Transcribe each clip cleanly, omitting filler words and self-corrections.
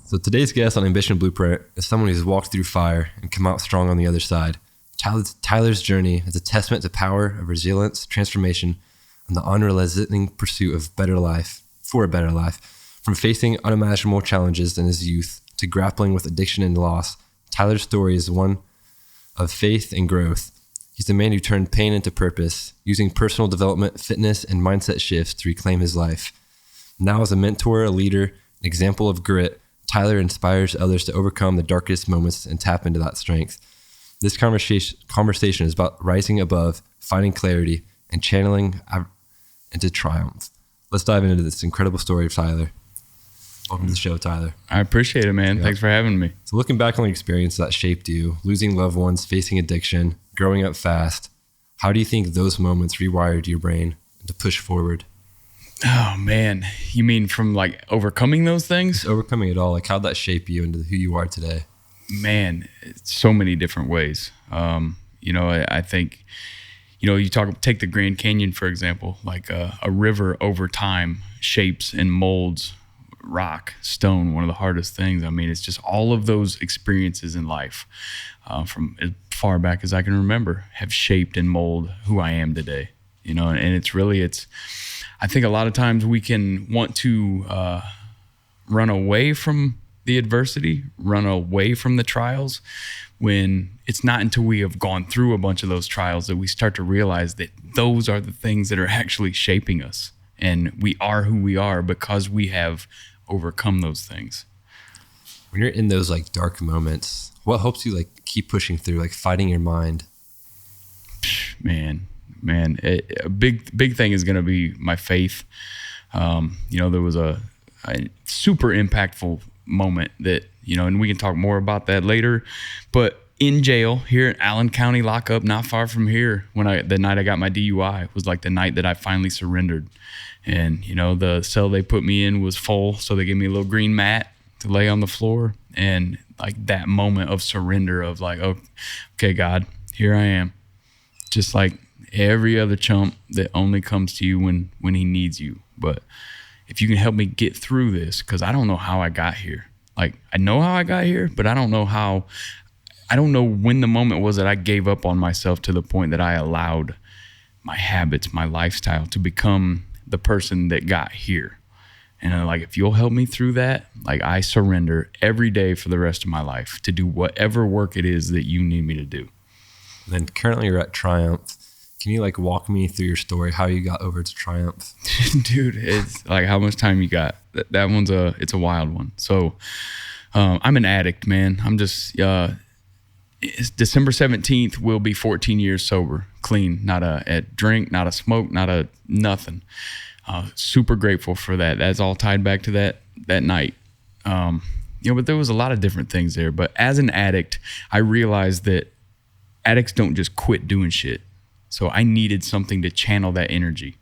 So today's guest on Ambition Blueprint is someone who's walked through fire and come out strong on the other side. Tyler's journey is a testament to power of resilience, transformation, and the unrelenting pursuit of better life for a better life. From facing unimaginable challenges in his youth to grappling with addiction and loss, Tyler's story is one of faith and growth. He's the man who turned pain into purpose, using personal development, fitness, and mindset shifts to reclaim his life. Now as a mentor, a leader, an example of grit, Tyler inspires others to overcome the darkest moments and tap into that strength. This conversation is about rising above, finding clarity, and channeling into triumph. Let's dive into this incredible story of Tyler. Welcome to the show, Tyler. I appreciate it, man. Thanks for having me. So looking back on the experience that shaped you, losing loved ones, facing addiction, growing up fast, how do you think those moments rewired your brain to push forward? Oh, man. You mean from like overcoming those things? Just overcoming it all. Like how'd that shape you into who you are today? Man, so many different ways. I think, you take the Grand Canyon, for example, like a river over time shapes and molds rock, stone, one of the hardest things. I mean, it's just all of those experiences in life from as far back as I can remember have shaped and molded who I am today, and I think a lot of times we can want to run away from the adversity, run away from the trials, when it's not until we have gone through a bunch of those trials that we start to realize that those are the things that are actually shaping us. And we are who we are because we have overcome those things. When you're in those like dark moments, what helps you like keep pushing through, like fighting your mind? Man, a big thing is going to be my faith. There was a super impactful moment that, and we can talk more about that later, but in jail here in Allen County lockup, not far from here, the night I got my DUI was like the night that I finally surrendered. And, the cell they put me in was full. So they gave me a little green mat to lay on the floor. And like that moment of surrender of like, oh, okay, God, here I am. Just like every other chump that only comes to you when he needs you. But if you can help me get through this, because I don't know how I got here. Like, I know how I got here, but I don't know when the moment was that I gave up on myself to the point that I allowed my habits, my lifestyle to become the person that got here. And I'm like, if you'll help me through that, like I surrender every day for the rest of my life to do whatever work it is that you need me to do. And then currently you're at Triumph. Can you like walk me through your story, how you got over to Triumph? Dude, it's like how much time you got. That one's it's a wild one. So I'm an addict, man. I'm just, it's December 17th will be 14 years sober, clean, not a drink, not a smoke, not a nothing. Super grateful for that. That's all tied back to that night. But there was a lot of different things there. But as an addict, I realized that addicts don't just quit doing shit. So I needed something to channel that energy.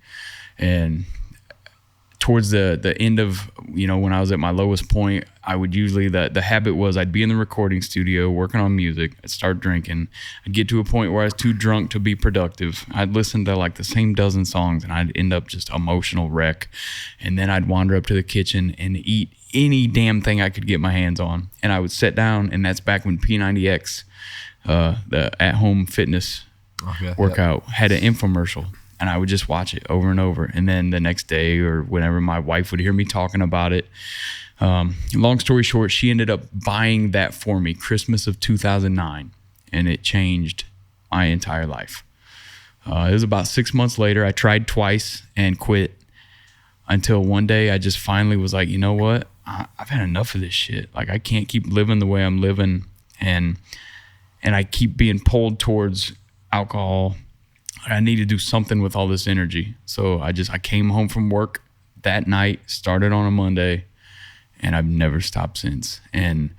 And towards the end of, when I was at my lowest point, I would usually, the habit was I'd be in the recording studio working on music. I'd start drinking. I'd get to a point where I was too drunk to be productive. I'd listen to like the same dozen songs and I'd end up just emotional wreck. And then I'd wander up to the kitchen and eat any damn thing I could get my hands on. And I would sit down, and that's back when P90X, the at-home fitness workout, had an infomercial. And I would just watch it over and over. And then the next day or whenever my wife would hear me talking about it, long story short, she ended up buying that for me Christmas of 2009. And it changed my entire life. It was about 6 months later. I tried twice and quit until one day I just finally was like, you know what? I've had enough of this shit. Like I can't keep living the way I'm living. And I keep being pulled towards alcohol. I need to do something with all this energy. So I came home from work that night, started on a Monday, and I've never stopped since. And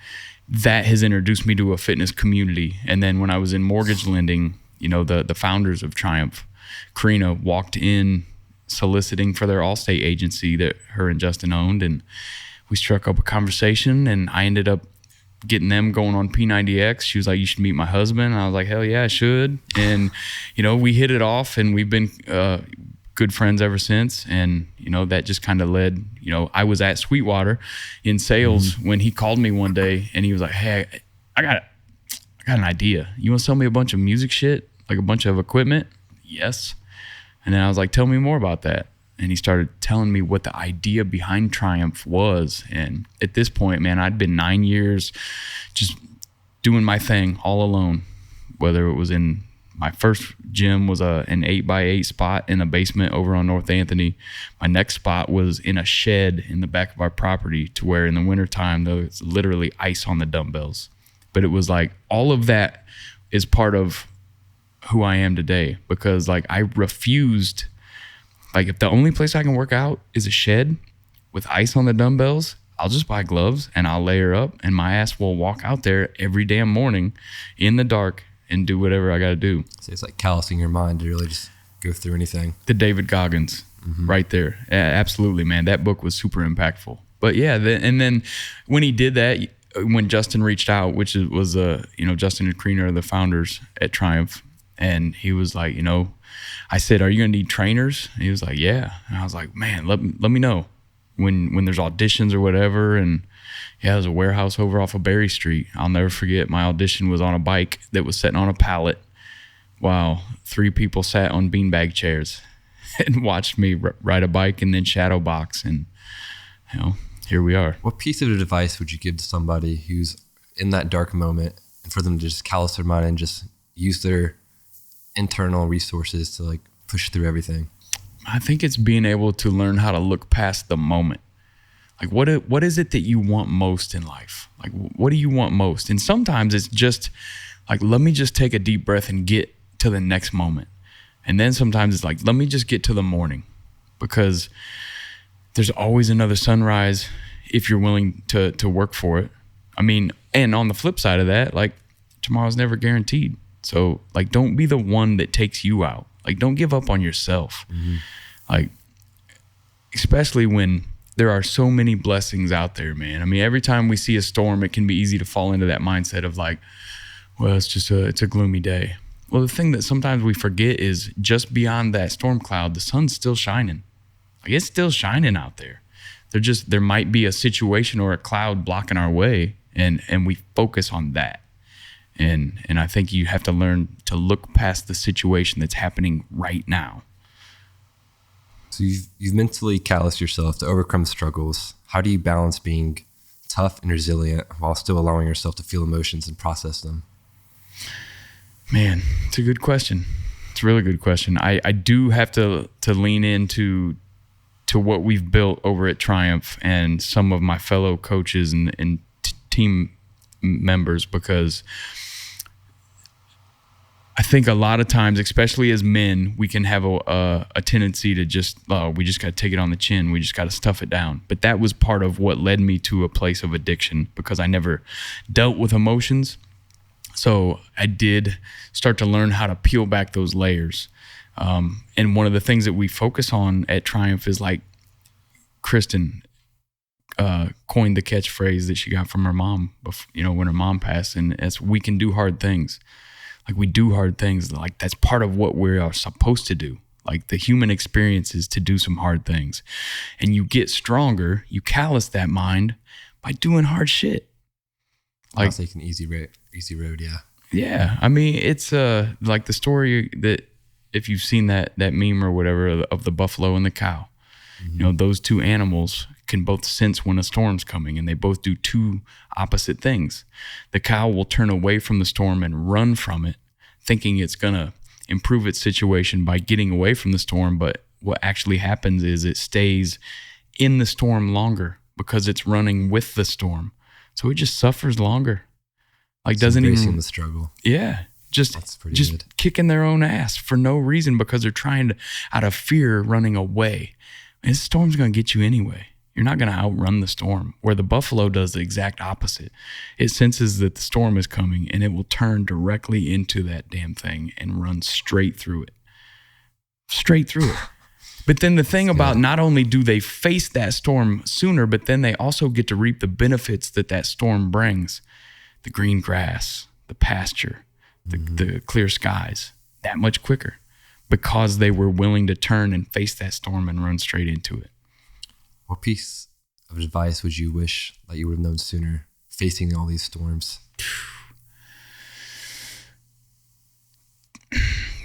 that has introduced me to a fitness community. And then when I was in mortgage lending, the founders of Triumph, Karina, walked in soliciting for their Allstate agency that her and Justin owned. And we struck up a conversation, and I ended up getting them going on P90X. She was like, you should meet my husband. And I was like, hell yeah, I should. And, we hit it off, and we've been good friends ever since. And, you know, that just kind of led, you know, I was at Sweetwater in sales when he called me one day and he was like, hey, I got an idea. You want to sell me a bunch of music shit, like a bunch of equipment? Yes. And then I was like, tell me more about that. And he started telling me what the idea behind Triumph was. And at this point, man, I'd been 9 years just doing my thing all alone, whether it was in my first gym was an 8x8 spot in a basement over on North Anthony. My next spot was in a shed in the back of our property, to where in the wintertime, there was literally ice on the dumbbells. But it was like all of that is part of who I am today, because like I refused, like if the only place I can work out is a shed with ice on the dumbbells, I'll just buy gloves and I'll layer up and my ass will walk out there every damn morning in the dark and do whatever I got to do. So it's like callousing your mind to really just go through anything. The David Goggins right there. Yeah, absolutely, man. That book was super impactful. But yeah, and then when he did that, when Justin reached out, which was, you know, Justin and Kreener are the founders at Triumph. And he was like, you know, I said, are you going to need trainers? And he was like, yeah. And I was like, man, let me know when there's auditions or whatever. And yeah, there's a warehouse over off of Berry Street. I'll never forget, my audition was on a bike that was sitting on a pallet while 3 people sat on beanbag chairs and watched me ride a bike and then shadow box. And, you know, here we are. What piece of advice would you give to somebody who's in that dark moment, and for them to just callous their mind and just use their internal resources to like push through everything? I think it's being able to learn how to look past the moment. Like what is it that you want most in life? Like what do you want most? And sometimes it's just like, let me just take a deep breath and get to the next moment. And then sometimes it's like, let me just get to the morning, because there's always another sunrise if you're willing to work for it. I mean, and on the flip side of that, like tomorrow's never guaranteed. So like, don't be the one that takes you out. Like, don't give up on yourself. Like, especially when there are so many blessings out there, man. I mean, every time we see a storm, it can be easy to fall into that mindset of like, well, it's a gloomy day. Well, the thing that sometimes we forget is just beyond that storm cloud, the sun's still shining. Like, it's still shining out there. There might be a situation or a cloud blocking our way, and we focus on that. And I think you have to learn to look past the situation that's happening right now. So you've mentally calloused yourself to overcome struggles. How do you balance being tough and resilient while still allowing yourself to feel emotions and process them? Man, it's a good question. It's a really good question. I do have to lean into what we've built over at Triumph and some of my fellow coaches and team members, because I think a lot of times, especially as men, we can have a tendency to just, we just got to take it on the chin. We just got to stuff it down. But that was part of what led me to a place of addiction, because I never dealt with emotions. So I did start to learn how to peel back those layers. And one of the things that we focus on at Triumph is, like, Kristen coined the catchphrase that she got from her mom, you know, when her mom passed, and it's, we can do hard things. Like, we do hard things. Like, that's part of what we are supposed to do. Like, the human experience is to do some hard things. And you get stronger, you callous that mind by doing hard shit. Like, I'll take an easy road, yeah. Yeah. I mean, it's like the story that, if you've seen that meme or whatever of the buffalo and the cow, you know, those two animals can both sense when a storm's coming, and they both do two opposite things. The cow will turn away from the storm and run from it, thinking it's going to improve its situation by getting away from the storm. But what actually happens is it stays in the storm longer because it's running with the storm. So it just suffers longer. Like, doesn't even the struggle. Yeah. Just good. Kicking their own ass for no reason, because they're trying to, out of fear, running away. And the storm's going to get you anyway. You're not going to outrun the storm. Where the buffalo does the exact opposite. It senses that the storm is coming, and it will turn directly into that damn thing and run straight through it. Straight through it. But then the thing about, not only do they face that storm sooner, but then they also get to reap the benefits that storm brings. The green grass, the pasture, the clear skies, that much quicker. because they were willing to turn and face that storm and run straight into it. What piece of advice would you wish that you would have known sooner facing all these storms?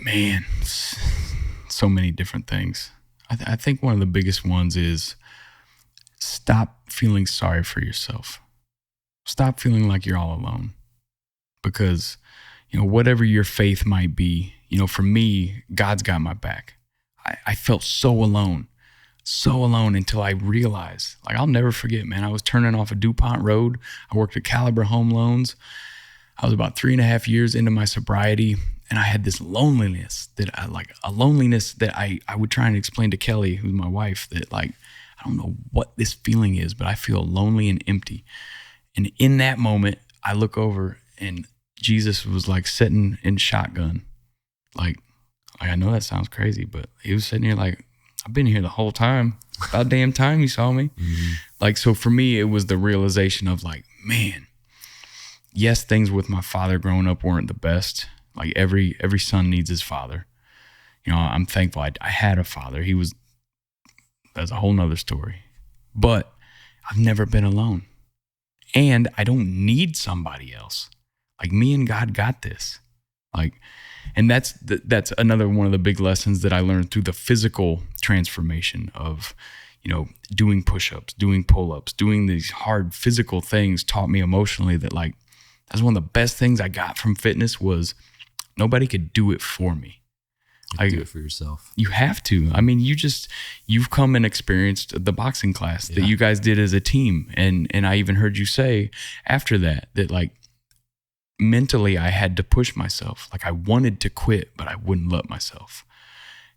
Man, so many different things. I think one of the biggest ones is stop feeling sorry for yourself. Stop feeling like you're all alone. Because, whatever your faith might be, for me, God's got my back. I felt so alone until I realized, I'll never forget, man, I was turning off a DuPont Road. I worked at Caliber Home Loans. I was about 3.5 years into my sobriety, and I had this loneliness that I would try and explain to Kelly, who's my wife, that I don't know what this feeling is, but I feel lonely and empty. And in that moment, I look over and Jesus was sitting in shotgun. I know that sounds crazy, but he was sitting here I've been here the whole time. About damn time you saw me. Mm-hmm. So for me, it was the realization of man, yes, things with my father growing up weren't the best. Every son needs his father. I'm thankful I had a father. That's a whole nother story. But I've never been alone. And I don't need somebody else. Me and God got this. And that's another one of the big lessons that I learned through the physical transformation of, doing push-ups, doing pull-ups, doing these hard physical things taught me emotionally that that's one of the best things I got from fitness was nobody could do it for me. Do it for yourself. You have to. I mean, you've come and experienced the boxing class that you guys did as a team. And I even heard you say after that mentally I had to push myself. I wanted to quit, but I wouldn't let myself.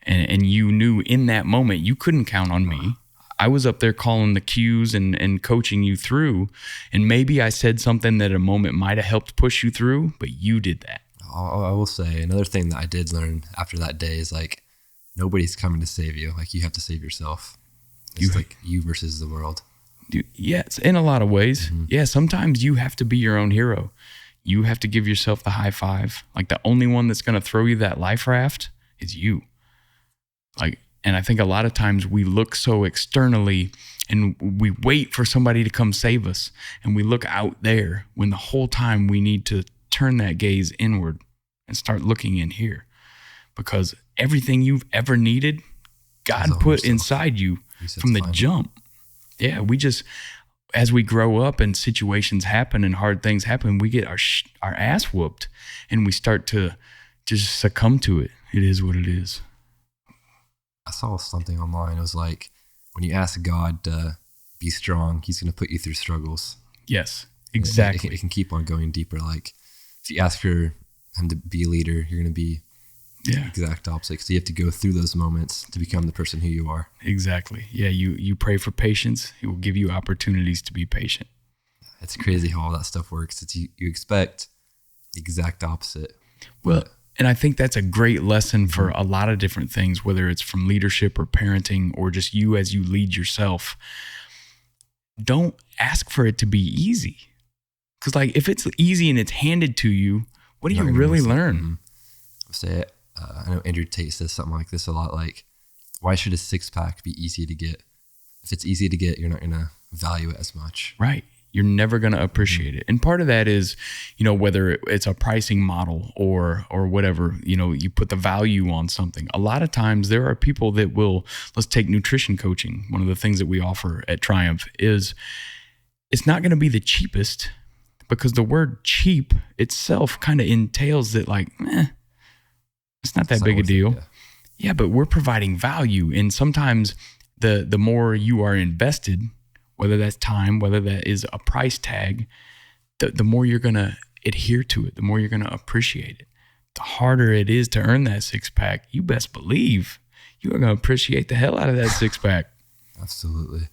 And you knew in that moment you couldn't count on me. I was up there calling the cues and coaching you through. And maybe I said something that a moment might have helped push you through, but you did that. I will say another thing that I did learn after that day is nobody's coming to save you. You have to save yourself. It's you versus the world. Yes, in a lot of ways. Mm-hmm. Yeah, sometimes you have to be your own hero. You have to give yourself the high five. The only one that's going to throw you that life raft is you. And I think a lot of times we look so externally and we wait for somebody to come save us. And we look out there when the whole time we need to turn that gaze inward and start looking in here, because everything you've ever needed, God put inside you from the jump. Yeah, we just, as we grow up and situations happen and hard things happen, we get our ass whooped and we start to just succumb to it. It is what it is. I saw something online. It was when you ask God to be strong, he's going to put you through struggles. Yes, exactly. It can keep on going deeper. If you ask for him to be a leader, you're going to be the exact opposite. So you have to go through those moments to become the person who you are. Exactly. Yeah, you pray for patience. He will give you opportunities to be patient. It's crazy how all that stuff works. It's you expect the exact opposite. Well, and I think that's a great lesson for a lot of different things, whether it's from leadership or parenting or just you as you lead yourself. Don't ask for it to be easy. Because if it's easy and it's handed to you, what do you really learn? Mm-hmm. I'll say it. I know Andrew Tate says something like this a lot. Why should a 6-pack be easy to get? If it's easy to get, you're not going to value it as much. Right. You're never going to appreciate it. And part of that is, whether it's a pricing model or whatever, you put the value on something. A lot of times there are people that will, let's take nutrition coaching. One of the things that we offer at Triumph is it's not going to be the cheapest, because the word cheap itself kind of entails that it's not that big a deal. Yeah, but we're providing value. And sometimes the more you are invested, whether that's time, whether that is a price tag, the more you're going to adhere to it, the more you're going to appreciate it. The harder it is to earn that 6-pack, you best believe you are going to appreciate the hell out of that 6-pack. Absolutely.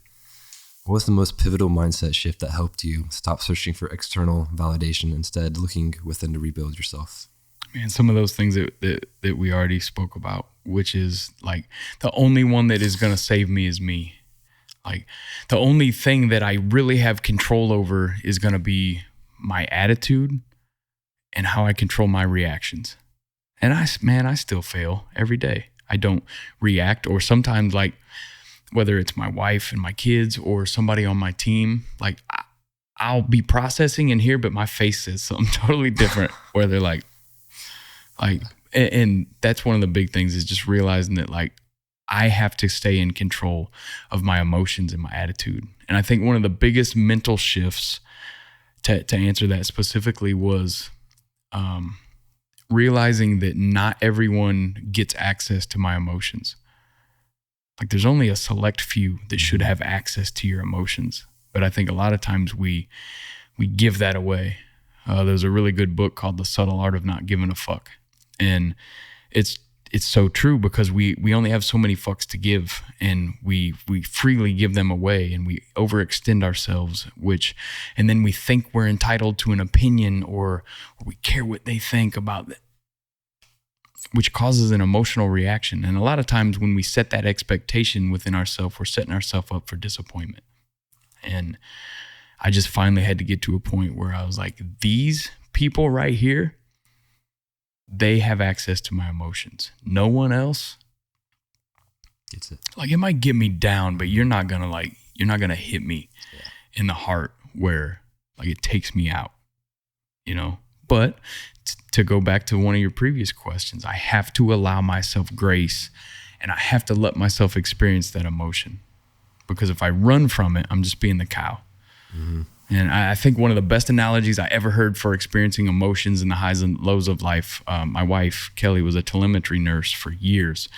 What was the most pivotal mindset shift that helped you stop searching for external validation, instead looking within to rebuild yourself? Man, some of those things that we already spoke about, which is the only one that is going to save me is me. The only thing that I really have control over is going to be my attitude and how I control my reactions. And I still fail every day. I don't react, or sometimes, like, whether it's my wife and my kids or somebody on my team, like, I'll be processing in here, but my face says something totally different where they're like, and that's one of the big things, is just realizing that, like, I have to stay in control of my emotions and my attitude. And I think one of the biggest mental shifts to answer that specifically was realizing that not everyone gets access to my emotions. Like, there's only a select few that should have access to your emotions. But I think a lot of times we give that away. There's a really good book called The Subtle Art of Not Giving a Fuck. And it's so true, because we only have so many fucks to give, and we freely give them away, and we overextend ourselves, and then we think we're entitled to an opinion, or we care what they think about it, which causes an emotional reaction. And a lot of times when we set that expectation within ourselves, we're setting ourselves up for disappointment. And I just finally had to get to a point where I was like, these people right here, they have access to my emotions. No one else gets it. Like, it might get me down, but you're not gonna hit me in the heart where, like, it takes me out, you know? But to go back to one of your previous questions, I have to allow myself grace, and I have to let myself experience that emotion. Because if I run from it, I'm just being the cow. Mm-hmm. And I think one of the best analogies I ever heard for experiencing emotions and the highs and lows of life, my wife, Kelly, was a telemetry nurse for years,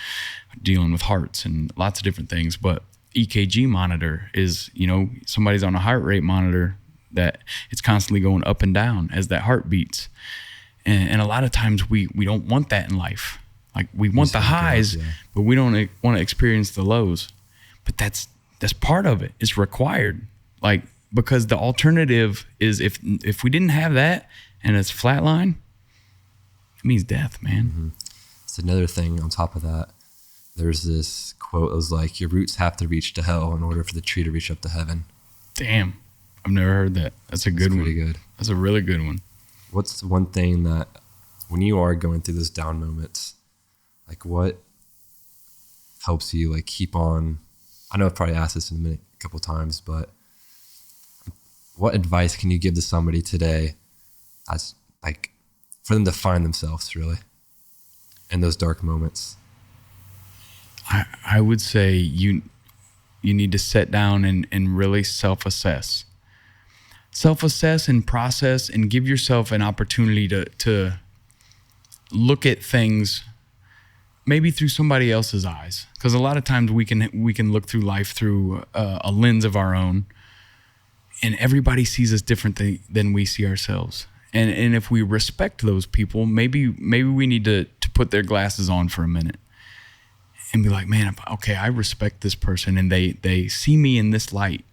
dealing with hearts and lots of different things. But EKG monitor is, somebody's on a heart rate monitor that it's constantly going up and down as that heart beats. And a lot of times we don't want that in life. Like, we want the highs, but we don't want to experience the lows. But that's part of it. It's required. Like, because the alternative is if we didn't have that and it's flatline, it means death, man. Mm-hmm. It's another thing on top of that. There's this quote that was like, your roots have to reach to hell in order for the tree to reach up to heaven. Damn. I've never heard that. That's a good one. Pretty good. That's a really good one. What's one thing that, when you are going through those down moments, like, what helps you, like, keep on? I know I've probably asked this in a minute a couple of times, but what advice can you give to somebody today as, like, for them to find themselves really in those dark moments? I would say you need to sit down and really self-assess and process, and give yourself an opportunity to look at things maybe through somebody else's eyes. Because a lot of times we can look through life through a lens of our own, and everybody sees us differently than we see ourselves. And if we respect those people, maybe we need to put their glasses on for a minute and be like, man, okay, I respect this person, and they see me in this light.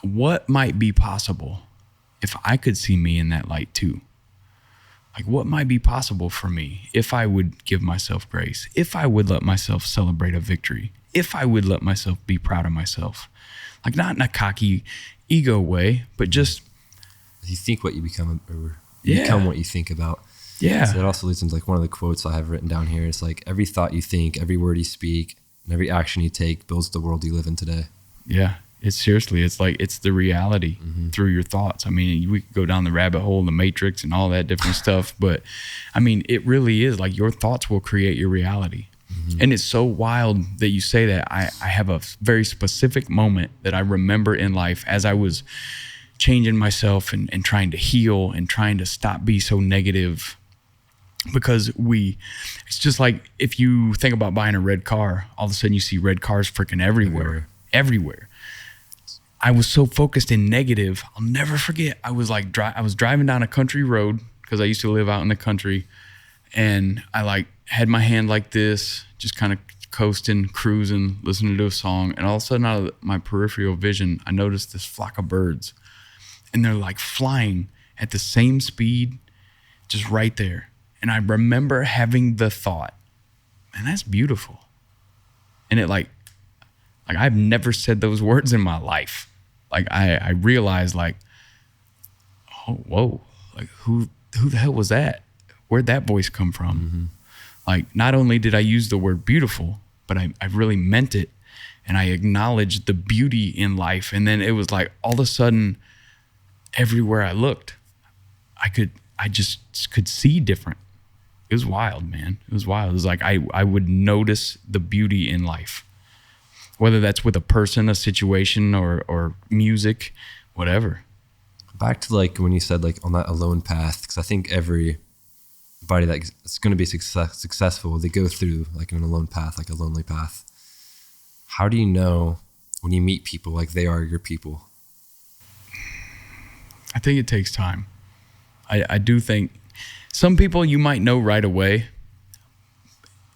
What might be possible if I could see me in that light too? Like, what might be possible for me if I would give myself grace, if I would let myself celebrate a victory, if I would let myself be proud of myself? Like, not in a cocky ego way, but just, you think what you become, or you become what you think about. Yeah. So that also leads into, like, one of the quotes I have written down here. It's like, every thought you think, every word you speak, and every action you take builds the world you live in today. Yeah. It's like, it's the reality through your thoughts. I mean, we could go down the rabbit hole, the matrix and all that different stuff. But I mean, it really is like, your thoughts will create your reality. Mm-hmm. And it's so wild that you say that. I have a very specific moment that I remember in life as I was changing myself and trying to heal and trying to stop being so negative. Because it's just like, if you think about buying a red car, all of a sudden you see red cars freaking everywhere. I was so focused in negative. I'll never forget. I was driving down a country road, because I used to live out in the country, and I had my hand like this, just kind of coasting, cruising, listening to a song. And all of a sudden, out of my peripheral vision, I noticed this flock of birds, and they're like flying at the same speed, just right there. And I remember having the thought, man, that's beautiful. And it like I've never said those words in my life. Like, I realized, like, oh, whoa, like, who the hell was that? Where'd that voice come from? Mm-hmm. Like, not only did I use the word beautiful, but I really meant it. And I acknowledged the beauty in life. And then it was like, all of a sudden, everywhere I looked, I just could see different. It was wild, man. It was wild. It was like, I would notice the beauty in life, whether that's with a person, a situation, or music, whatever. Back to like when you said like on that alone path, because I think everybody that's going to be successful, they go through like an alone path, like a lonely path. How do you know when you meet people like they are your people? I think it takes time. I do think some people you might know right away,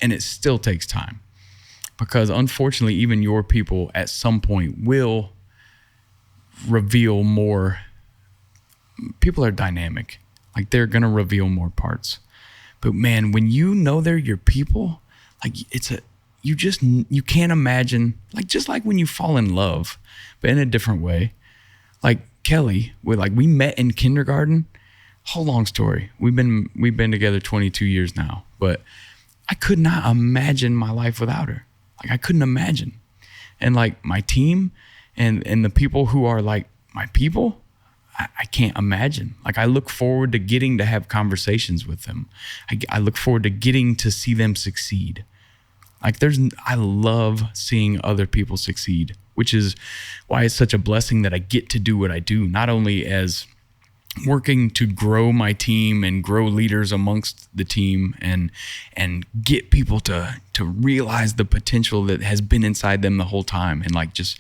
and it still takes time, because unfortunately, even your people at some point will reveal more. People are dynamic. Like, they're going to reveal more parts. But man, when you know they're your people, like you can't imagine, like, just like when you fall in love, but in a different way. Like Kelly, we met in kindergarten. Whole long story. We've been together 22 years now, but I could not imagine my life without her. Like, I couldn't imagine. And like my team and the people who are like my people, I can't imagine. Like, I look forward to getting to have conversations with them. I look forward to getting to see them succeed. Like, I love seeing other people succeed, which is why it's such a blessing that I get to do what I do, not only as working to grow my team and grow leaders amongst the team and get people to realize the potential that has been inside them the whole time, and like just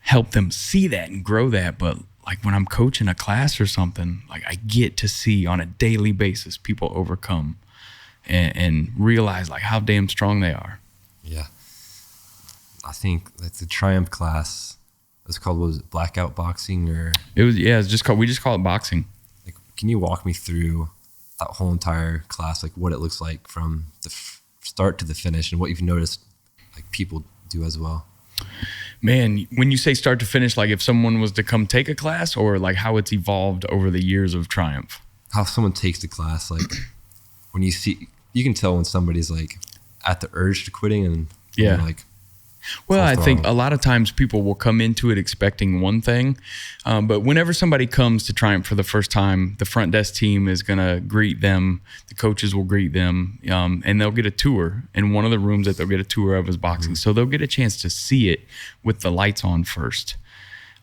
help them see that and grow that. But like when I'm coaching a class or something, like I get to see on a daily basis people overcome and realize like how damn strong they are. Yeah. I think that's the Triumph class. It's called, what was it, blackout boxing, or? It's just called, we just call it boxing. Like, can you walk me through that whole entire class, like what it looks like from the start to the finish, and what you've noticed like people do as well? Man, when you say start to finish, like if someone was to come take a class, or like how it's evolved over the years of Triumph? How someone takes the class, like when you can tell when somebody's like at the urge to quitting, and like. Well, I think a lot of times people will come into it expecting one thing, but whenever somebody comes to Triumph for the first time, the front desk team is going to greet them, the coaches will greet them, and they'll get a tour. And one of the rooms that they'll get a tour of is boxing. Mm-hmm. So they'll get a chance to see it with the lights on first.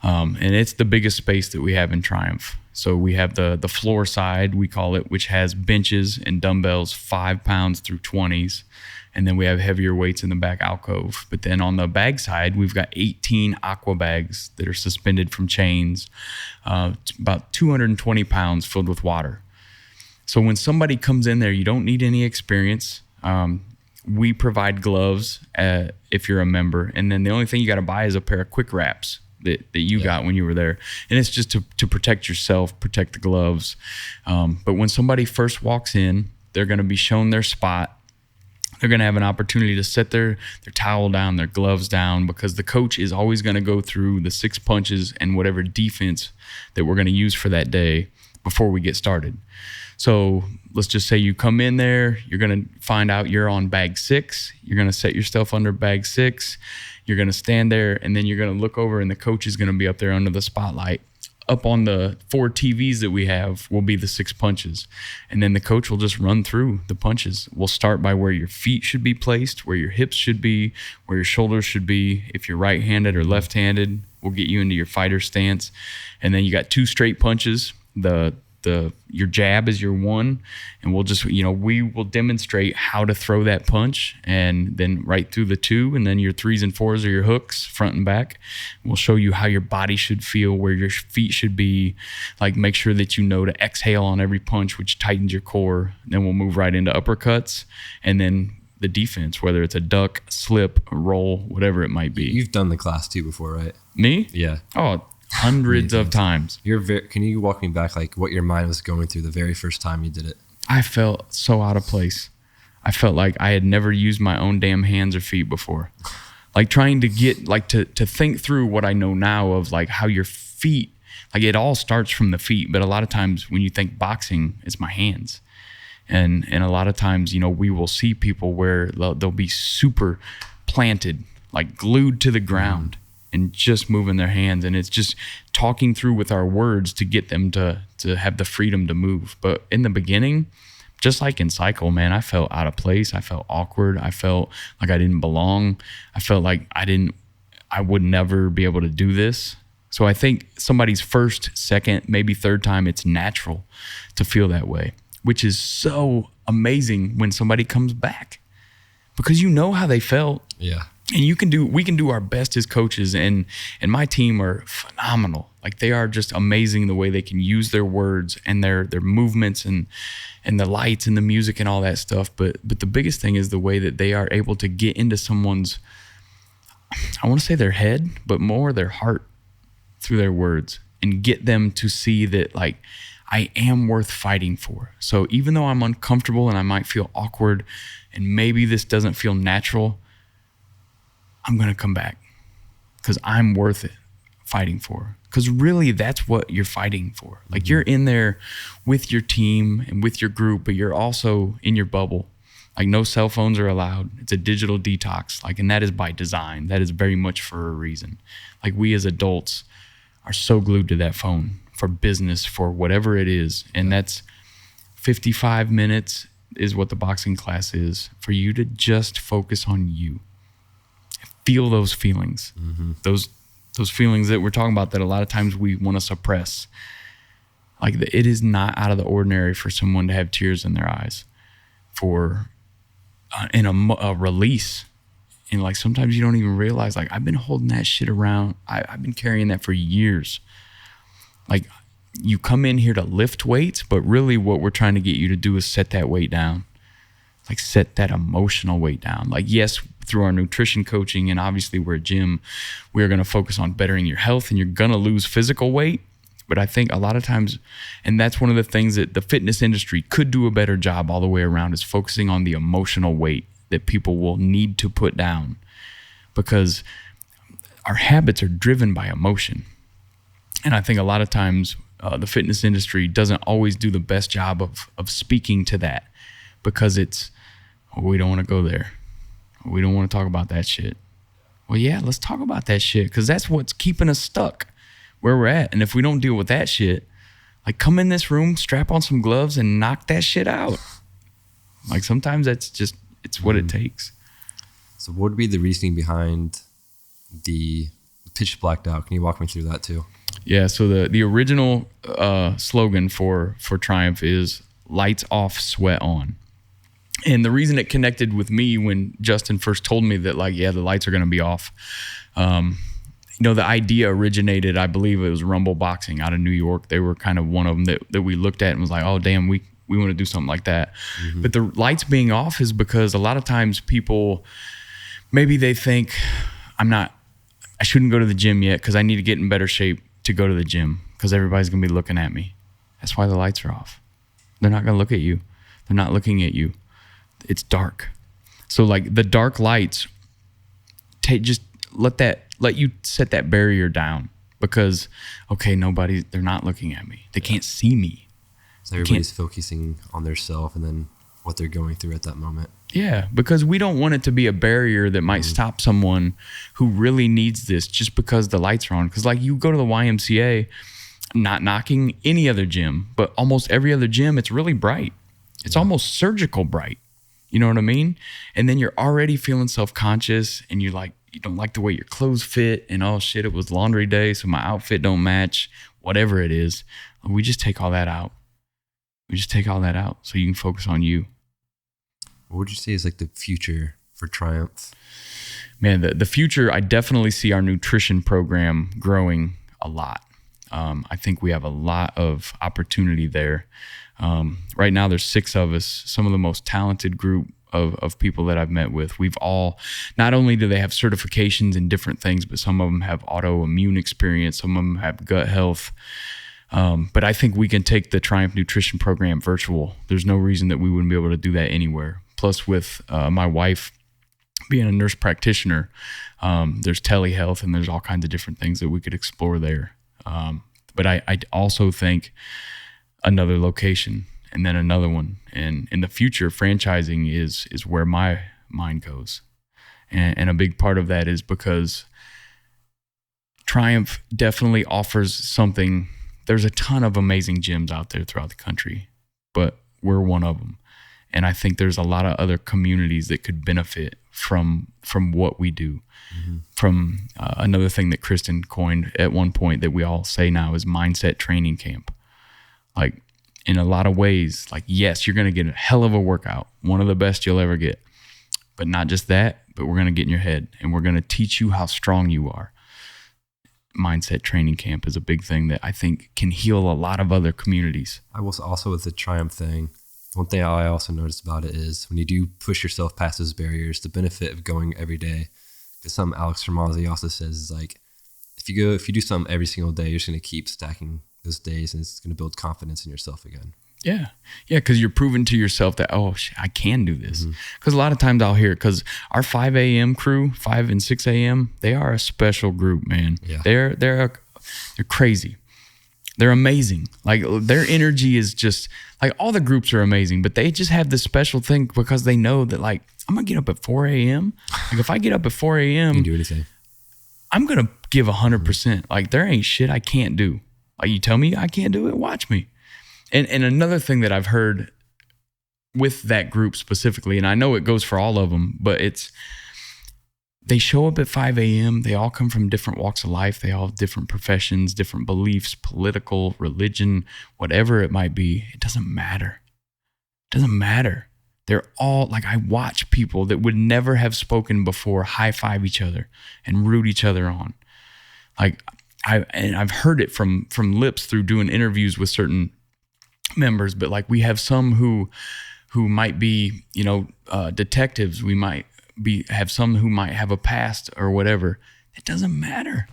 And it's the biggest space that we have in Triumph. So we have the floor side, we call it, which has benches and dumbbells, 5 pounds through 20s. And then we have heavier weights in the back alcove. But then on the bag side, we've got 18 aqua bags that are suspended from chains, about 220 pounds filled with water. So when somebody comes in there, you don't need any experience. We provide gloves if you're a member. And then the only thing you got to buy is a pair of quick wraps that you got when you were there. And it's just to protect yourself, protect the gloves. But when somebody first walks in, they're going to be shown their spot. They're going to have an opportunity to set their towel down, their gloves down, because the coach is always going to go through the 6 punches and whatever defense that we're going to use for that day before we get started. So let's just say you come in there, you're going to find out you're on bag 6. You're going to set yourself under bag 6. You're going to stand there, and then you're going to look over, and the coach is going to be up there under the spotlight. Up on the 4 TVs that we have will be the 6 punches. And then the coach will just run through the punches. We'll start by where your feet should be placed, where your hips should be, where your shoulders should be. If you're right-handed or left-handed, we'll get you into your fighter stance. And then you got 2 straight punches. Your jab is your 1, and we'll just, we will demonstrate how to throw that punch, and then right through the 2, and then your 3s and 4s are your hooks, front and back. We'll show you how your body should feel, where your feet should be. Like, make sure that you know to exhale on every punch, which tightens your core. Then we'll move right into uppercuts, and then the defense, whether it's a duck, slip, a roll, whatever it might be. You've done the class too before, right? Me? Yeah. Oh, hundreds of times. Can you walk me back, like what your mind was going through the very first time you did it? I felt so out of place. I felt like I had never used my own damn hands or feet before. Like trying to get, like to think through what I know now of like how your feet, like it all starts from the feet. But a lot of times when you think boxing, it's my hands. And a lot of times, we will see people where they'll be super planted, like glued to the ground and just moving their hands. And it's just talking through with our words to get them to have the freedom to move. But in the beginning, just like in cycle, man, I felt out of place. I felt awkward. I felt like I didn't belong. I felt like I would never be able to do this. So I think somebody's first, second, maybe third time, it's natural to feel that way, which is so amazing when somebody comes back because you know how they felt. Yeah. And we can do our best as coaches, and my team are phenomenal. Like, they are just amazing the way they can use their words and their movements and the lights and the music and all that stuff. But the biggest thing is the way that they are able to get into someone's, I want to say their head, but more their heart through their words, and get them to see that, like, I am worth fighting for. So even though I'm uncomfortable and I might feel awkward and maybe this doesn't feel natural, I'm going to come back because I'm worth it fighting for. Because really, that's what you're fighting for. Like, you're in there with your team and with your group, but you're also in your bubble. Like, no cell phones are allowed. It's a digital detox. Like, and that is by design. That is very much for a reason. Like, we as adults are so glued to that phone for business, for whatever it is. And that's 55 minutes is what the boxing class is, for you to just focus on you. Feel those feelings, those feelings that we're talking about that a lot of times we want to suppress. Like, it is not out of the ordinary for someone to have tears in their eyes for in a release. And like, sometimes you don't even realize, like, I've been holding that shit around. I've been carrying that for years. Like, you come in here to lift weights, but really what we're trying to get you to do is set that weight down. Like, set that emotional weight down. Like, yes, through our nutrition coaching, and obviously we're a gym, we're going to focus on bettering your health, and you're going to lose physical weight. But I think a lot of times, and that's one of the things that the fitness industry could do a better job all the way around, is focusing on the emotional weight that people will need to put down, because our habits are driven by emotion. And I think a lot of times the fitness industry doesn't always do the best job of speaking to that, because it's, we don't want to go there. We don't want to talk about that shit. Well, yeah, let's talk about that shit, because that's what's keeping us stuck where we're at. And if we don't deal with that shit, like, come in this room, strap on some gloves, and knock that shit out. Like, sometimes that's just, it's what it takes. So what would be the reasoning behind the pitch blacked out? Can you walk me through that too? Yeah, so the original slogan for Triumph is lights off, sweat on. And the reason it connected with me when Justin first told me that, like, yeah, the lights are going to be off, the idea originated, I believe it was Rumble Boxing out of New York. They were kind of one of them that we looked at and was like, oh, damn, we want to do something like that. But the lights being off is because a lot of times people, maybe they think, I shouldn't go to the gym yet because I need to get in better shape to go to the gym because everybody's going to be looking at me. That's why the lights are off. They're not going to look at you. They're not looking at you. It's dark. So, like, the dark lights, just let you set that barrier down, because, okay, they're not looking at me. They can't see me. So everybody's focusing on their self and then what they're going through at that moment. Yeah, because we don't want it to be a barrier that might stop someone who really needs this just because the lights are on. Because, like, you go to the YMCA, not knocking any other gym, but almost every other gym, it's really bright. It's almost surgical bright. You know what I mean? And then you're already feeling self-conscious, and you don't like the way your clothes fit, and oh shit, it was laundry day, so my outfit don't match, whatever it is. We just take all that out. So you can focus on you. What would you say is like the future for Triumph? Man, the future, I definitely see our nutrition program growing a lot. I think we have a lot of opportunity there. Right now there's 6 of us, some of the most talented group of people that I've met with. We've all, not only do they have certifications in different things, but some of them have autoimmune experience, some of them have gut health. But I think we can take the Triumph Nutrition Program virtual. There's no reason that we wouldn't be able to do that anywhere. Plus, with my wife being a nurse practitioner, there's telehealth and there's all kinds of different things that we could explore there. But I also think another location. and then another one. And in the future, franchising is where my mind goes. And a big part of that is because Triumph definitely offers something. There's a ton of amazing gyms out there throughout the country, but we're one of them. And I think there's a lot of other communities that could benefit from what we do. Mm-hmm. From another thing that Kristen coined at one point that we all say now is mindset training camp. Like, in a lot of ways, like, yes, you're going to get a hell of a workout, one of the best you'll ever get. But not just that, but we're going to get in your head and we're going to teach you how strong you are. Mindset training camp is a big thing that I think can heal a lot of other communities. I will also, with the Triumph thing, one thing I also noticed about it is when you do push yourself past those barriers, the benefit of going every day, because something Alex Hormozzi also says is like, if you do something every single day, you're just going to keep stacking those days and it's going to build confidence in yourself again. Yeah. Yeah. Because you're proving to yourself that, oh, I can do this. Because a lot of times I'll hear it, because our 5 a.m. crew, 5 and 6 a.m., they are a special group, man. Yeah. They're crazy. They're amazing. Like, their energy is just like, all the groups are amazing, but they just have this special thing because they know that, like, I'm going to get up at 4 a.m. Like, if I get up at 4 a.m., you can do anything. I'm going to give 100%. Like, there ain't shit I can't do. Like, you tell me I can't do it, watch me. And another thing that I've heard with that group specifically, and I know it goes for all of them, but it's, they show up at 5 a.m. They all come from different walks of life. They all have different professions, different beliefs, political, religion, whatever it might be. It doesn't matter. It doesn't matter. They're all, like, I watch people that would never have spoken before high five each other and root each other on. Like, I've heard it from lips through doing interviews with certain members, but like, we have some who might be, detectives. We might have some who might have a past or whatever. It doesn't matter.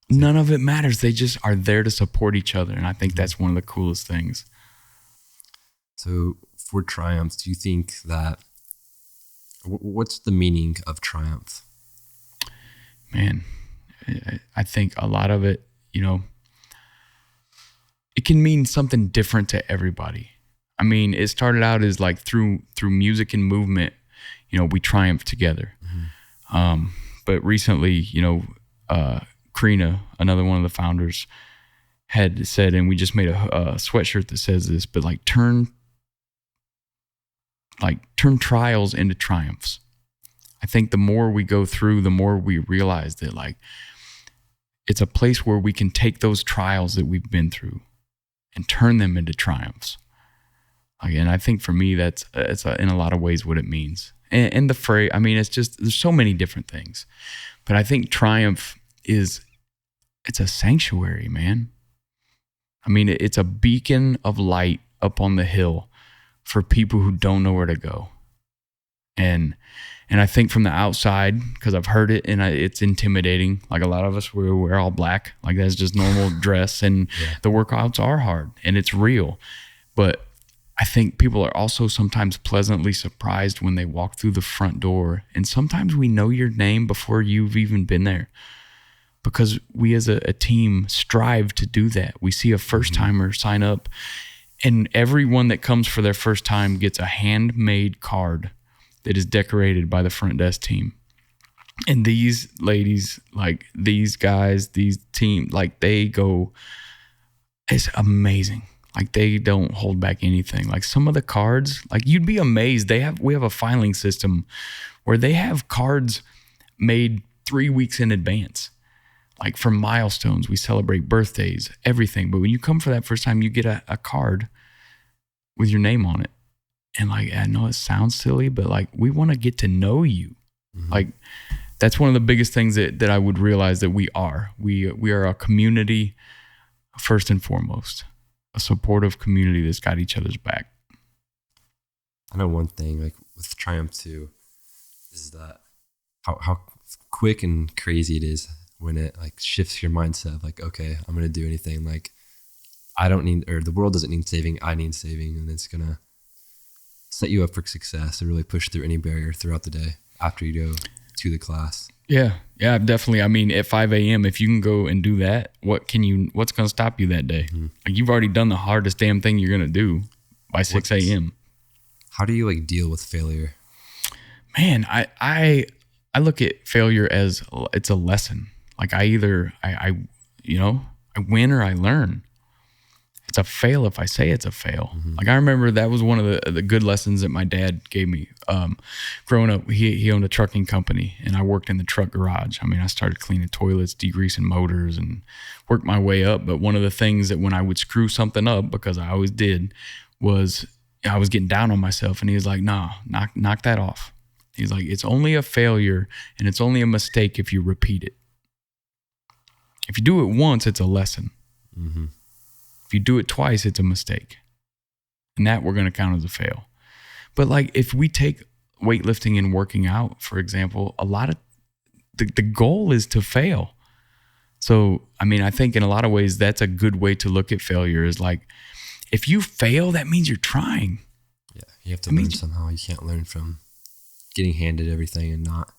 None of it matters. They just are there to support each other. And I think that's one of the coolest things. So for Triumph, do you think that, what's the meaning of Triumph? Man, I think a lot of it, it can mean something different to everybody. I mean, it started out as like through music and movement, we triumph together. Mm-hmm. But recently, Karina, another one of the founders, had said, and we just made a sweatshirt that says this, but like turn trials into triumphs. I think the more we go through, the more we realize that, like, it's a place where we can take those trials that we've been through and turn them into triumphs. Again, I think for me, it's in a lot of ways what it means. And the phrase, I mean, it's just, there's so many different things. But I think triumph it's a sanctuary, man. I mean, it's a beacon of light up on the hill for people who don't know where to go. And I think from the outside, because I've heard it, and it's intimidating. Like, a lot of us, we're all black. Like, that's just normal dress. And the workouts are hard, and it's real. But I think people are also sometimes pleasantly surprised when they walk through the front door. And sometimes we know your name before you've even been there, because we as a team strive to do that. We see a first-timer sign up, and everyone that comes for their first time gets a handmade card that is decorated by the front desk team. And these ladies, like, these guys, these team, like, they go, it's amazing. Like, they don't hold back anything. Like, some of the cards, like, you'd be amazed. We have a filing system where they have cards made 3 weeks in advance. Like, for milestones, we celebrate birthdays, everything. But when you come for that first time, you get a card with your name on it. And, like, I know it sounds silly, but, like, we want to get to know you. Mm-hmm. Like, that's one of the biggest things that I would realize that we are. We are a community first and foremost, a supportive community that's got each other's back. I know one thing, like, with Triumph too, is that how quick and crazy it is when it, like, shifts your mindset of, like, okay, I'm going to do anything. Like, I don't need, or the world doesn't need saving, I need saving. And it's going to set you up for success to really push through any barrier throughout the day after you go to the class. Yeah. Yeah, definitely. I mean, at 5 a.m., if you can go and do that, what's going to stop you that day? Like, you've already done the hardest damn thing you're going to do by 6 a.m. How do you like deal with failure? Man, I look at failure as it's a lesson. Like, I either, I win or I learn. It's a fail if I say it's a fail. Like, I remember that was one of the good lessons that my dad gave me. Growing up, he owned a trucking company, and I worked in the truck garage. I mean, I started cleaning toilets, degreasing motors, and worked my way up. But one of the things that when I would screw something up, because I always did, was I was getting down on myself. And he was like, "No, knock that off." He's like, "It's only a failure, and it's only a mistake if you repeat it. If you do it once, it's a lesson. If you do it twice, it's a mistake. And that we're going to count as a fail." But like, if we take weightlifting and working out, for example, a lot of the goal is to fail. So, I mean, I think in a lot of ways, that's a good way to look at failure is like, if you fail, that means you're trying. Yeah. You have to learn somehow. You can't learn from getting handed everything and not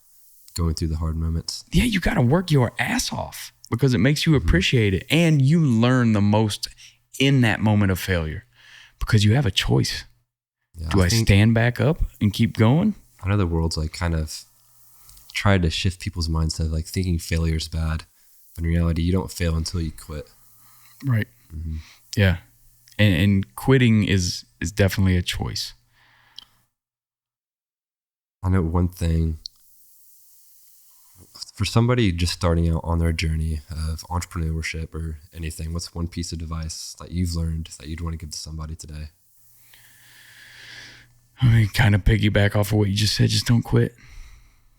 going through the hard moments. Yeah. You got to work your ass off because it makes you appreciate it. And you learn the most in that moment of failure because you have a choice. Yeah, Do I stand back up and keep going? I know the world's like kind of tried to shift people's mindset, like thinking failure is bad. But in reality, you don't fail until you quit. Right. Yeah. And quitting is definitely a choice. I know one thing for somebody just starting out on their journey of entrepreneurship or anything, what's one piece of advice that you've learned that you'd want to give to somebody today? I mean, kind of piggyback off of what you just said, just don't quit.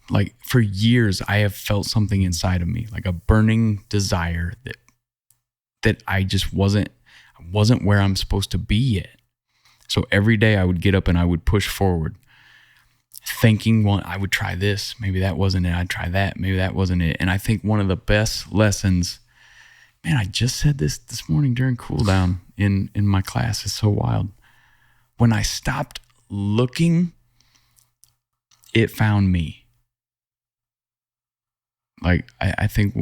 Like, for years, I have felt something inside of me, like a burning desire that I just wasn't where I'm supposed to be yet. So every day I would get up and I would push forward, thinking, well, I would try this. Maybe that wasn't it. I'd try that. Maybe that wasn't it. And I think one of the best lessons, man, I just said this morning during cool down in my class. It's so wild. When I stopped looking, it found me. Like, I think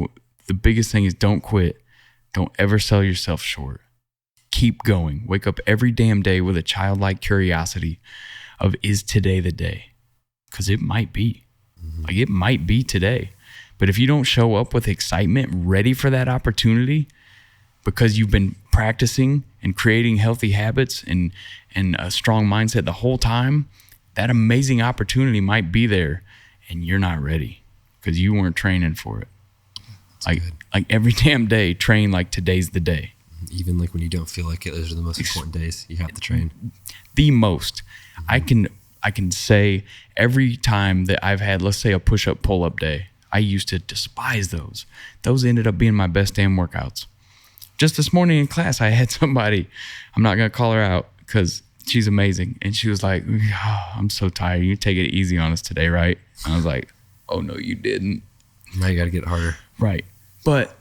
the biggest thing is don't quit. Don't ever sell yourself short. Keep going. Wake up every damn day with a childlike curiosity of, is today the day? Because it might be. Like, it might be today. But if you don't show up with excitement, ready for that opportunity, because you've been practicing and creating healthy habits and a strong mindset the whole time, that amazing opportunity might be there and you're not ready because you weren't training for it. Like every damn day, train like today's the day. Even like when you don't feel like it, those are the most important days. You have to train. The most. I can say every time that I've had, let's say, a push-up, pull-up day, I used to despise those. Those ended up being my best damn workouts. Just this morning in class, I had somebody, I'm not going to call her out because she's amazing. And she was like, oh, I'm so tired. You take it easy on us today, right? And I was like, oh, no, you didn't. Now you got to get harder. Right. But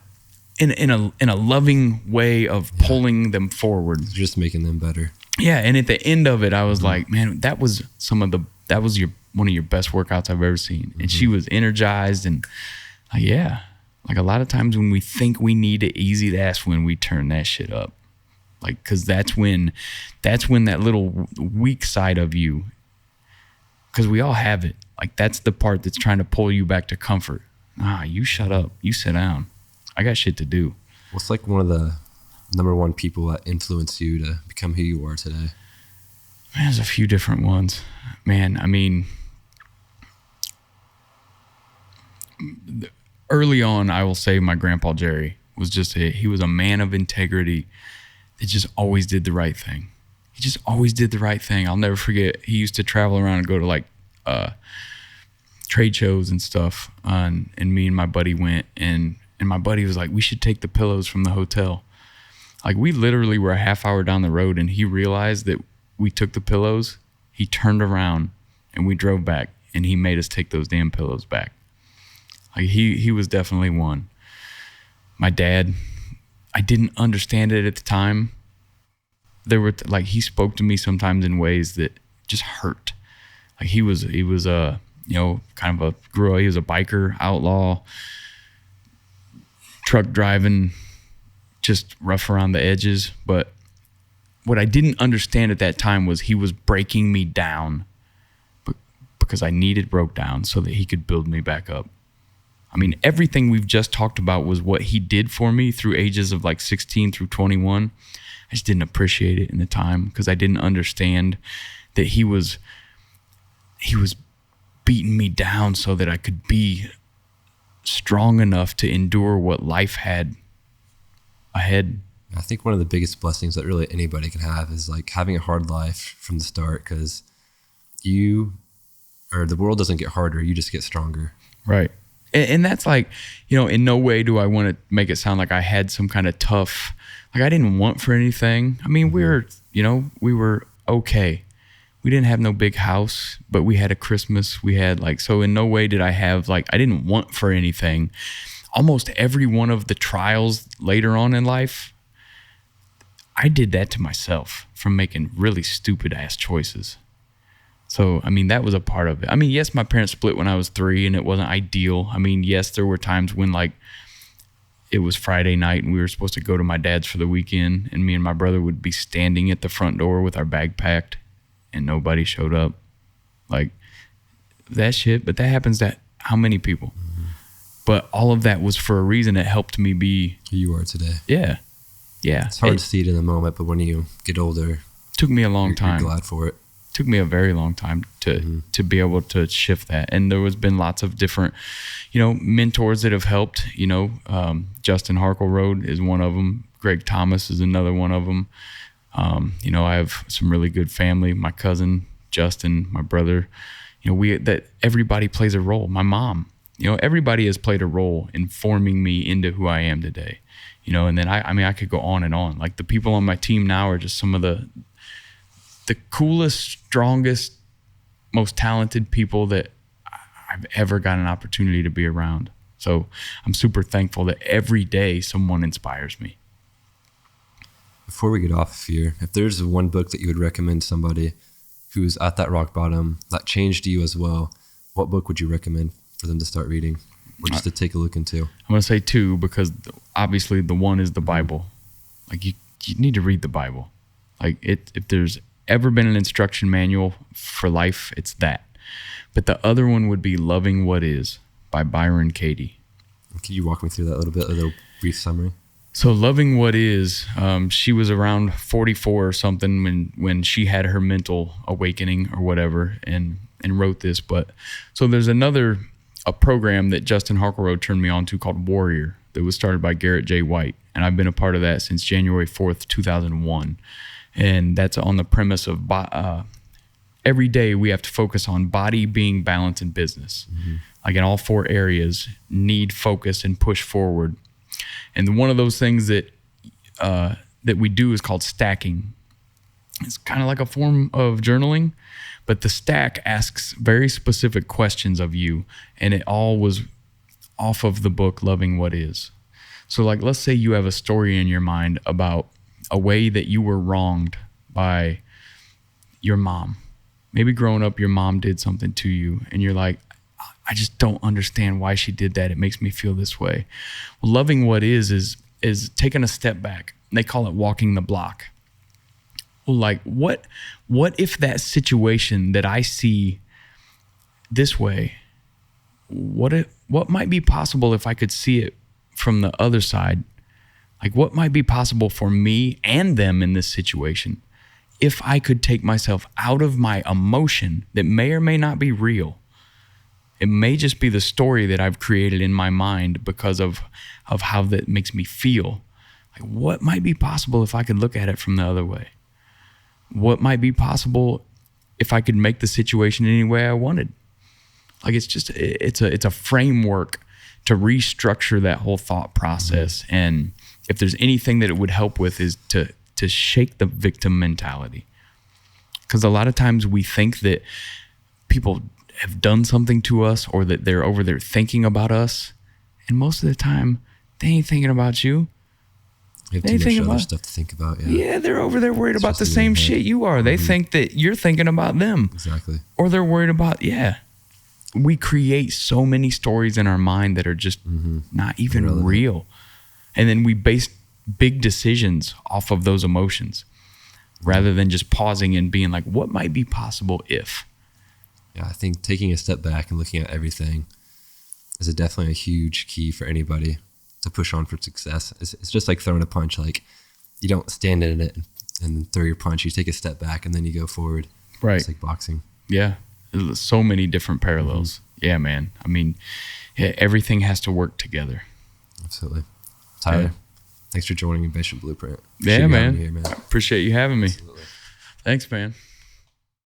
in a loving way of pulling them forward. Just making them better. Yeah. And at the end of it, I was like, man, that was one of your best workouts I've ever seen. And she was energized and yeah. Like, a lot of times when we think we need it easy, that's when we turn that shit up. Like, cause that's when that little weak side of you, cause we all have it. Like, that's the part that's trying to pull you back to comfort. You shut up. You sit down. I got shit to do. What's like one of the number one people that influenced you to become who you are today? Man, there's a few different ones. Man, I mean, early on, I will say my grandpa Jerry was he was a man of integrity that just always did the right thing. He just always did the right thing. I'll never forget, he used to travel around and go to like trade shows and stuff. And me and my buddy went, and my buddy was like, we should take the pillows from the hotel. Like, we literally were a half hour down the road and he realized that we took the pillows. He turned around and we drove back and he made us take those damn pillows back. Like, he was definitely one. My dad, I didn't understand it at the time. There were he spoke to me sometimes in ways that just hurt. Like, he was kind of he was a biker, outlaw, truck driving, just rough around the edges. But what I didn't understand at that time was he was breaking me down because I needed broke down so that he could build me back up. I mean, everything we've just talked about was what he did for me through ages of like 16 through 21. I just didn't appreciate it in the time because I didn't understand that he was beating me down so that I could be strong enough to endure what life had ahead. I think one of the biggest blessings that really anybody can have is like having a hard life from the start, because the world doesn't get harder, you just get stronger. Right. And that's like, in no way do I want to make it sound like I had some kind of tough, like I didn't want for anything. I mean, we were okay. We didn't have no big house, but we had a Christmas. We had so in no way did I have I didn't want for anything. Almost every one of the trials later on in life, I did that to myself from making really stupid ass choices. So, I mean, that was a part of it. I mean, yes, my parents split when I was 3 and it wasn't ideal. I mean, yes, there were times when it was Friday night and we were supposed to go to my dad's for the weekend, and me and my brother would be standing at the front door with our bag packed and nobody showed up. That shit, but that happens to how many people? Mm-hmm. But all of that was for a reason. It helped me be who you are today. Yeah. Yeah. It's hard to see it in the moment, but when you get older, took me a long time. You're glad for it. Took me a very long time to be able to shift that. And there has been lots of different, mentors that have helped. Justin Harkleroad is one of them. Greg Thomas is another one of them. I have some really good family. My cousin Justin, my brother. That everybody plays a role. My mom. Everybody has played a role in forming me into who I am today. And then I could go on and on. Like the people on my team now are just some of the coolest, strongest, most talented people that I've ever got an opportunity to be around. So I'm super thankful that every day someone inspires me. Before we get off here, if there's one book that you would recommend somebody who's at that rock bottom that changed you as well, what book would you recommend for them to start reading or just to take a look into? I'm going to say 2 because obviously the one is the Bible. You need to read the Bible. If there's ever been an instruction manual for life, it's that. But the other one would be Loving What Is by Byron Katie. Can you walk me through that a little brief summary? So Loving What Is, she was around 44 or something when she had her mental awakening or whatever and wrote this. But so there's a program that Justin Harkleroad turned me on to called Warrior that was started by Garrett J. White. And I've been a part of that since January 4th, 2001. And that's on the premise of every day we have to focus on body, being, balance, and business. Mm-hmm. In all 4 areas, need, focus, and push forward. And one of those things that we do is called stacking. It's kind of like a form of journaling, but the stack asks very specific questions of you, and it all was off of the book Loving What Is. So let's say you have a story in your mind about a way that you were wronged by your mom. Maybe growing up, your mom did something to you and you're like, I just don't understand why she did that. It makes me feel this way. Well, Loving What Is taking a step back. They call it walking the block. Well, what if that situation that I see this way, what might be possible if I could see it from the other side? What might be possible for me and them in this situation if I could take myself out of my emotion that may or may not be real? It may just be the story that I've created in my mind because of how that makes me feel. What might be possible if I could look at it from the other way? What might be possible if I could make the situation any way I wanted? It's a framework to restructure that whole thought process. Mm-hmm. And if there's anything that it would help with is to shake the victim mentality. Because a lot of times we think that people have done something to us or that they're over there thinking about us. And most of the time, they ain't thinking about you. You have too much other stuff to think about. Yeah, they're over there worried about the same shit you are. They think that you're thinking about them. Exactly. Or they're worried about, we create so many stories in our mind that are just not even real. And then we base big decisions off of those emotions rather than just pausing and being like, what might be possible if? Yeah, I think taking a step back and looking at everything is definitely a huge key for anybody to push on for success. It's just like throwing a punch. Like, you don't stand in it and throw your punch. You take a step back and then you go forward. Right. It's like boxing. Yeah. There's so many different parallels. Yeah, man. I mean, everything has to work together. Absolutely. Tyler, thanks for joining Ambition Blueprint. Yeah, man. Here, man. Appreciate you having me. Absolutely. Thanks, man.